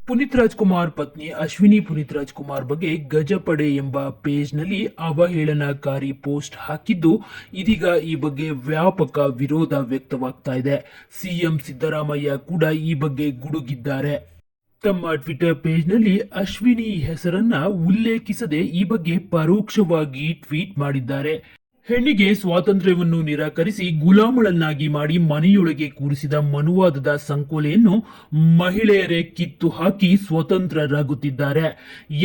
ಪುನೀತ್ ರಾಜ್ಕುಮಾರ್ ಪತ್ನಿ ಅಶ್ವಿನಿ ಪುನೀತ್ ರಾಜ್ಕುಮಾರ್ ಬಗ್ಗೆ ಗಜಪಡೆ ಎಂಬ ಪೇಜ್ನಲ್ಲಿ ಅವಹೇಳನಕಾರಿ ಪೋಸ್ಟ್ ಹಾಕಿದ್ದು, ಇದೀಗ ಈ ಬಗ್ಗೆ ವ್ಯಾಪಕ ವಿರೋಧ ವ್ಯಕ್ತವಾಗ್ತಾ ಇದೆ. ಸಿಎಂ ಸಿದ್ದರಾಮಯ್ಯ ಕೂಡ ಈ ಬಗ್ಗೆ ಗುಡುಗಿದ್ದಾರೆ. ತಮ್ಮ ಟ್ವಿಟರ್ ಪೇಜ್ನಲ್ಲಿ ಅಶ್ವಿನಿ ಹೆಸರನ್ನ ಉಲ್ಲೇಖಿಸದೆ ಈ ಬಗ್ಗೆ ಪರೋಕ್ಷವಾಗಿ ಟ್ವೀಟ್ ಮಾಡಿದ್ದಾರೆ. ಹೆಣ್ಣಿಗೆ ಸ್ವಾತಂತ್ರ್ಯವನ್ನು ನಿರಾಕರಿಸಿ ಗುಲಾಮಳನ್ನಾಗಿ ಮಾಡಿ ಮನೆಯೊಳಗೆ ಕೂರಿಸಿದ ಮನುವಾದದ ಸಂಕೋಲೆಯನ್ನು ಮಹಿಳೆಯರೇ ಕಿತ್ತು ಹಾಕಿ ಸ್ವತಂತ್ರರಾಗುತ್ತಿದ್ದಾರೆ.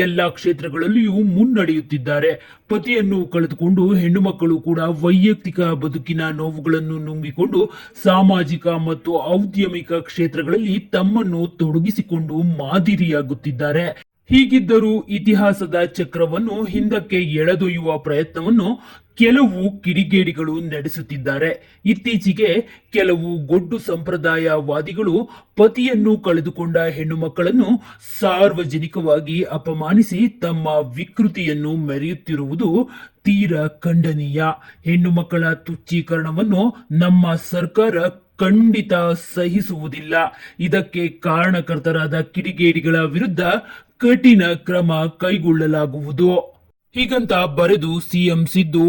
ಎಲ್ಲ ಕ್ಷೇತ್ರಗಳಲ್ಲಿಯೂ ಮುನ್ನಡೆಯುತ್ತಿದ್ದಾರೆ. ಪತಿಯನ್ನು ಕಳೆದುಕೊಂಡು ಹೆಣ್ಣು ಮಕ್ಕಳು ಕೂಡ ವೈಯಕ್ತಿಕ ಬದುಕಿನ ನೋವುಗಳನ್ನು ನುಂಗಿಕೊಂಡು ಸಾಮಾಜಿಕ ಮತ್ತು ಔದ್ಯಮಿಕ ಕ್ಷೇತ್ರಗಳಲ್ಲಿ ತಮ್ಮನ್ನು ತೊಡಗಿಸಿಕೊಂಡು ಮಾದರಿಯಾಗುತ್ತಿದ್ದಾರೆ. ಹೀಗಿದ್ದರೂ ಇತಿಹಾಸದ ಚಕ್ರವನ್ನು ಹಿಂದಕ್ಕೆ ಎಳೆದೊಯ್ಯುವ ಪ್ರಯತ್ನವನ್ನು ಕೆಲವು ಕಿಡಿಗೇಡಿಗಳು ನಡೆಸುತ್ತಿದ್ದಾರೆ. ಇತ್ತೀಚೆಗೆ ಕೆಲವು ಗೊಡ್ಡು ಸಂಪ್ರದಾಯವಾದಿಗಳು ಪತಿಯನ್ನು ಕಳೆದುಕೊಂಡ ಹೆಣ್ಣು ಮಕ್ಕಳನ್ನು ಸಾರ್ವಜನಿಕವಾಗಿ ಅಪಮಾನಿಸಿ ತಮ್ಮ ವಿಕೃತಿಯನ್ನು ಮೆರೆಯುತ್ತಿರುವುದು ತೀರಾ ಖಂಡನೀಯ. ಹೆಣ್ಣು ಮಕ್ಕಳ ತುಚ್ಛೀಕರಣವನ್ನು ನಮ್ಮ ಸರ್ಕಾರ ಖಂಡಿತ ಸಹಿಸುವುದಿಲ್ಲ. ಇದಕ್ಕೆ ಕಾರಣಕರ್ತರಾದ ಕಿಡಿಗೇಡಿಗಳ ವಿರುದ್ಧ ಕಠಿಣ ಕ್ರಮ ಕೈಗೊಳ್ಳಲಾಗುವುದು. ಹೀಗಂತ ಬರೆದು ಸಿಎಂ ಸಿದ್ದು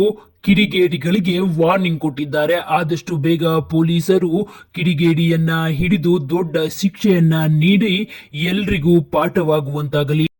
ಕಿಡಿಗೇಡಿಗಳಿಗೆ ವಾರ್ನಿಂಗ್ ಕೊಟ್ಟಿದ್ದಾರೆ. ಆದಷ್ಟು ಬೇಗ ಪೊಲೀಸರು ಕಿಡಿಗೇಡಿಯನ್ನ ಹಿಡಿದು ದೊಡ್ಡ ಶಿಕ್ಷೆಯನ್ನ ನೀಡಿ ಎಲ್ರಿಗೂ ಪಾಠವಾಗುವಂತಾಗಲಿ.